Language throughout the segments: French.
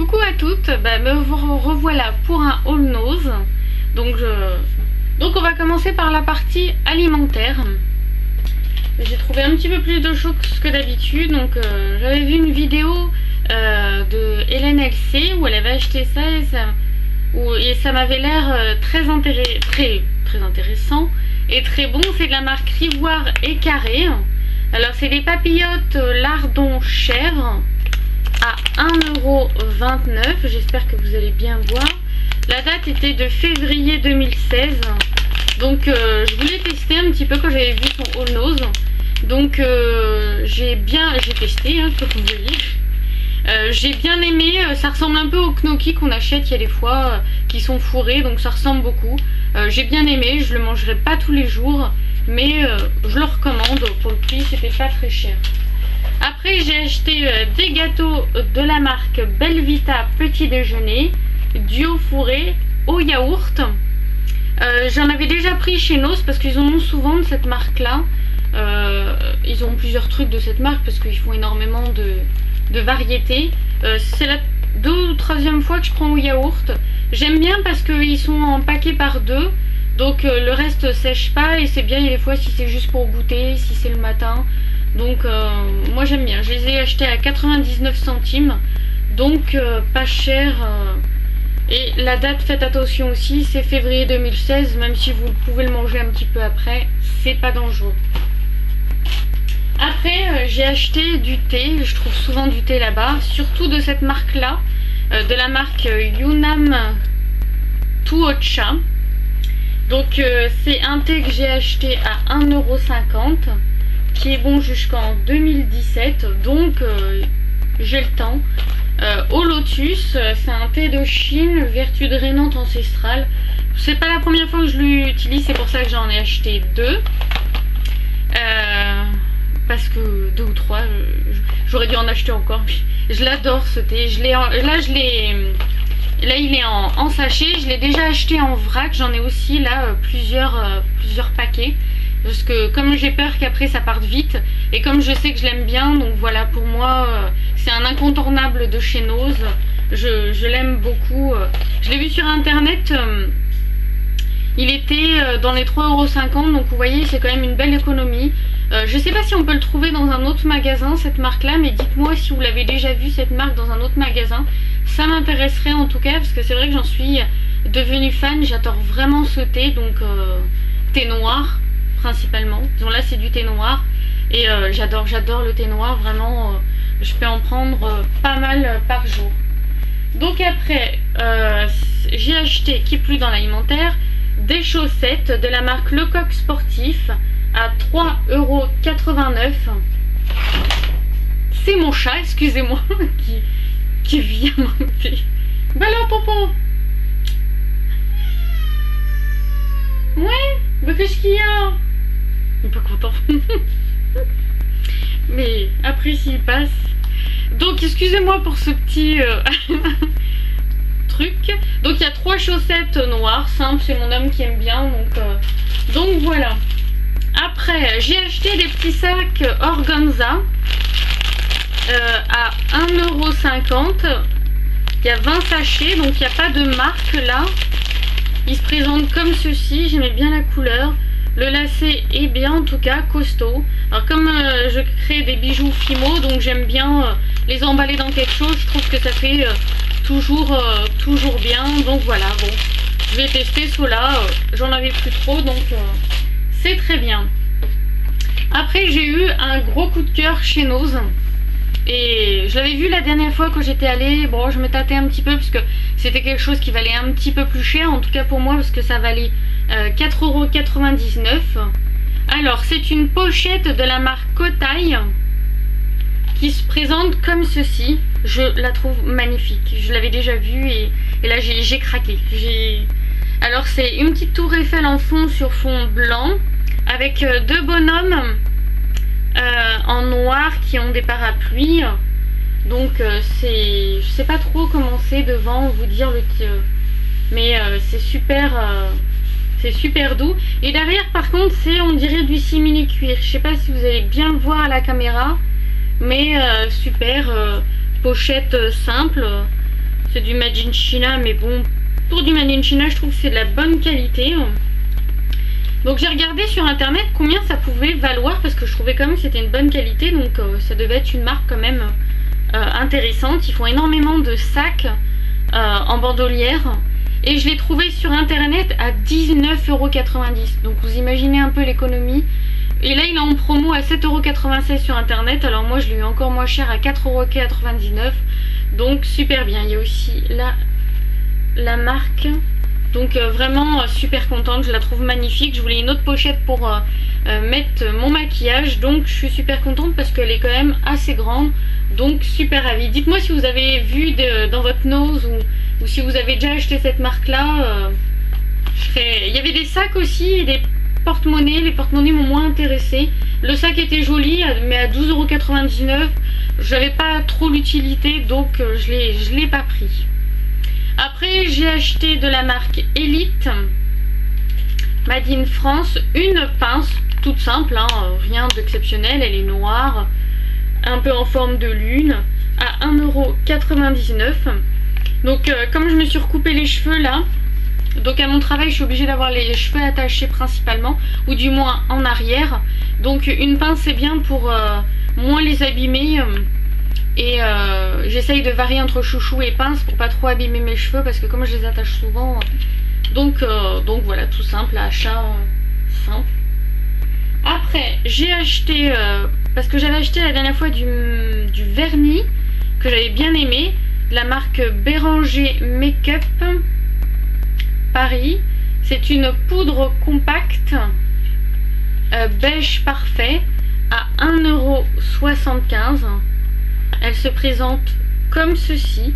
Coucou à toutes, me revoilà pour un haul nose. Donc on va commencer par la partie alimentaire. J'ai trouvé un petit peu plus de choses que d'habitude. Donc j'avais vu une vidéo de Hélène LC où elle avait acheté ça et ça m'avait l'air très intéressant et très bon. C'est de la marque Rivoire et Carré. Alors c'est des papillotes lardons chèvre à 1,29 €. J'espère que vous allez bien voir. La date était de février 2016. Donc je voulais tester un petit peu quand j'avais vu son haul nose. Donc j'ai testé, comme vous voyez. J'ai bien aimé, ça ressemble un peu aux gnocchis qu'on achète, il y a des fois qui sont fourrés, donc ça ressemble beaucoup. J'ai bien aimé, je le mangerai pas tous les jours, mais je le recommande. Pour le prix, c'était pas très cher. Après, j'ai acheté des gâteaux de la marque Belvita Petit Déjeuner, duo fourré au yaourt. J'en avais déjà pris chez Noz parce qu'ils en ont souvent de cette marque là. Ils ont plusieurs trucs de cette marque parce qu'ils font énormément de variétés. C'est la 2e ou 3e fois que je prends au yaourt. J'aime bien parce qu'ils sont en paquet par 2. Donc le reste sèche pas et c'est bien. Il y a des fois si c'est juste pour goûter, si c'est le matin. Donc moi j'aime bien. Je les ai achetés à 99 centimes. Donc pas cher. Et la date, faites attention aussi, c'est février 2016. Même si vous pouvez le manger un petit peu après, c'est pas dangereux. Après j'ai acheté du thé. Je trouve souvent du thé là-bas. Surtout de cette marque là. De la marque Yunnan Tuocha. Donc c'est un thé que j'ai acheté à 1,50 €, qui est bon jusqu'en 2017, donc j'ai le temps. Au lotus, c'est un thé de Chine, vertu drainante ancestrale. C'est pas la première fois que je l'utilise, c'est pour ça que j'en ai acheté 2. Parce que 2 ou 3, j'aurais dû en acheter encore. Je l'adore ce thé. Là il est en sachet, je l'ai déjà acheté en vrac, j'en ai aussi là plusieurs paquets. Parce que comme j'ai peur qu'après ça parte vite, et comme je sais que je l'aime bien, donc voilà, pour moi c'est un incontournable de chez Noz. Je l'aime beaucoup. Je l'ai vu sur internet, il était dans les 3,50 €, donc vous voyez c'est quand même une belle économie. Je sais pas si on peut le trouver dans un autre magasin cette marque là, mais dites-moi si vous l'avez déjà vu cette marque dans un autre magasin. Ça m'intéresserait en tout cas, parce que c'est vrai que j'en suis devenue fan. J'adore vraiment ce thé, donc thé noir principalement. Disons là c'est du thé noir et j'adore le thé noir, vraiment je peux en prendre pas mal par jour. Donc après j'ai acheté, qui est plus dans l'alimentaire, des chaussettes de la marque Lecoq Sportif à 3,89 €. C'est mon chat, excusez-moi, qui vient monter. Bah là, Popo. Ouais, bah qu'est-ce qu'il y a? Il est pas content. Mais après s'il passe. Donc excusez-moi pour ce petit truc. Donc il y a 3 chaussettes noires, simples, c'est mon homme qui aime bien. Donc voilà. Après j'ai acheté des petits sacs organza à 1,50 €. Il y a 20 sachets, donc il n'y a pas de marque là. Il se présente comme ceci, j'aimais bien la couleur. Le lacet est bien, en tout cas costaud. Alors comme je crée des bijoux Fimo, donc j'aime bien les emballer dans quelque chose. Je trouve que ça fait toujours bien. Donc voilà, bon, je vais tester ceux-là. J'en avais plus trop, donc c'est très bien. Après j'ai eu un gros coup de cœur chez Noz. Et je l'avais vu la dernière fois quand j'étais allée. Bon, je me tâtais un petit peu parce que c'était quelque chose qui valait un petit peu plus cher, en tout cas pour moi, parce que ça valait 4,99 €. Alors c'est une pochette de la marque Kotai qui se présente comme ceci. Je la trouve magnifique, je l'avais déjà vue et là j'ai craqué. Alors c'est une petite tour Eiffel en fond sur fond blanc avec 2 bonhommes en noir qui ont des parapluies. Donc je sais pas trop comment c'est devant vous dire mais c'est super doux. Et derrière par contre c'est, on dirait, du simili cuir. Je sais pas si vous allez bien le voir à la caméra, mais super pochette simple. C'est du Made in China, mais bon, pour du Made in China, je trouve que c'est de la bonne qualité. Donc j'ai regardé sur internet combien ça pouvait valoir, parce que je trouvais quand même que c'était une bonne qualité, donc ça devait être une marque quand même intéressante. Ils font énormément de sacs en bandolière, et je l'ai trouvé sur internet à 19,90 €. Donc vous imaginez un peu l'économie. Et là il est en promo à 7,96 € sur internet, alors moi je l'ai eu encore moins cher à 4,99 €. Donc super bien. Il y a aussi là la marque. Donc vraiment super contente, je la trouve magnifique. Je voulais une autre pochette pour mettre mon maquillage, donc je suis super contente parce qu'elle est quand même assez grande. Donc super ravie. Dites-moi si vous avez vu dans votre nose ou si vous avez déjà acheté cette marque là. Il y avait des sacs aussi et des porte-monnaie. Les porte-monnaies m'ont moins intéressé. Le sac était joli mais à 12,99 €. J'avais pas trop l'utilité, donc je l'ai pas pris. Après j'ai acheté de la marque Elite Made in France une pince toute simple, hein, rien d'exceptionnel. Elle est noire, un peu en forme de lune, à 1,99 €. Donc comme je me suis recoupé les cheveux là, donc à mon travail je suis obligée d'avoir les cheveux attachés principalement, ou du moins en arrière. Donc une pince c'est bien pour moins les abîmer. Et j'essaye de varier entre chouchou et pince pour pas trop abîmer mes cheveux, parce que comme je les attache souvent, donc voilà, tout simple, achat simple. Après j'ai acheté, parce que j'avais acheté la dernière fois du vernis que j'avais bien aimé, de la marque Béranger Make-up Paris. C'est une poudre compacte beige parfait à 1,75 €. Elle se présente comme ceci.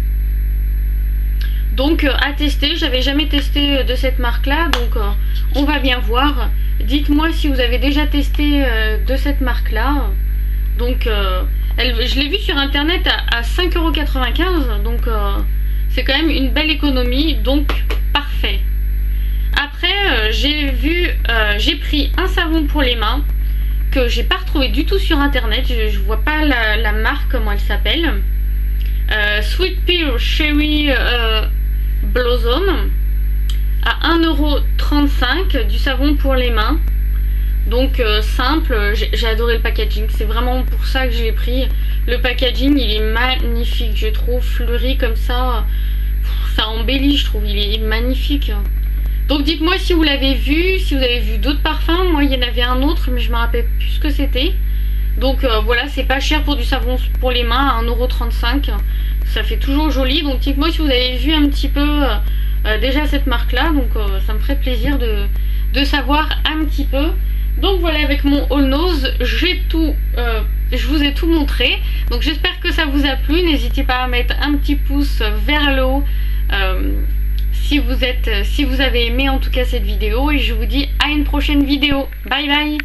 Donc à tester, j'avais jamais testé de cette marque là, donc on va bien voir. Dites-moi si vous avez déjà testé de cette marque là. Donc je l'ai vue sur internet à 5,95 €, donc c'est quand même une belle économie, donc parfait. Après j'ai pris un savon pour les mains que j'ai pas retrouvé du tout sur internet. Je vois pas la marque, comment elle s'appelle. Sweet Pea Cherry Blossom à 1,35 € du savon pour les mains. Donc simple, j'ai adoré le packaging, c'est vraiment pour ça que je l'ai pris. Le packaging il est magnifique, je trouve, fleuri comme ça, ça embellit, je trouve, il est magnifique. Donc dites-moi si vous l'avez vu, si vous avez vu d'autres parfums. Moi il y en avait un autre mais je me rappelle plus ce que c'était. Donc voilà, c'est pas cher pour du savon pour les mains, à 1,35 €. Ça fait toujours joli. Donc dites-moi si vous avez vu un petit peu déjà cette marque là. Donc ça me ferait plaisir de savoir un petit peu. Donc voilà, avec mon haul nose, je vous ai tout montré. Donc j'espère que ça vous a plu. N'hésitez pas à mettre un petit pouce vers le haut si vous avez aimé en tout cas cette vidéo, et je vous dis à une prochaine vidéo. Bye bye.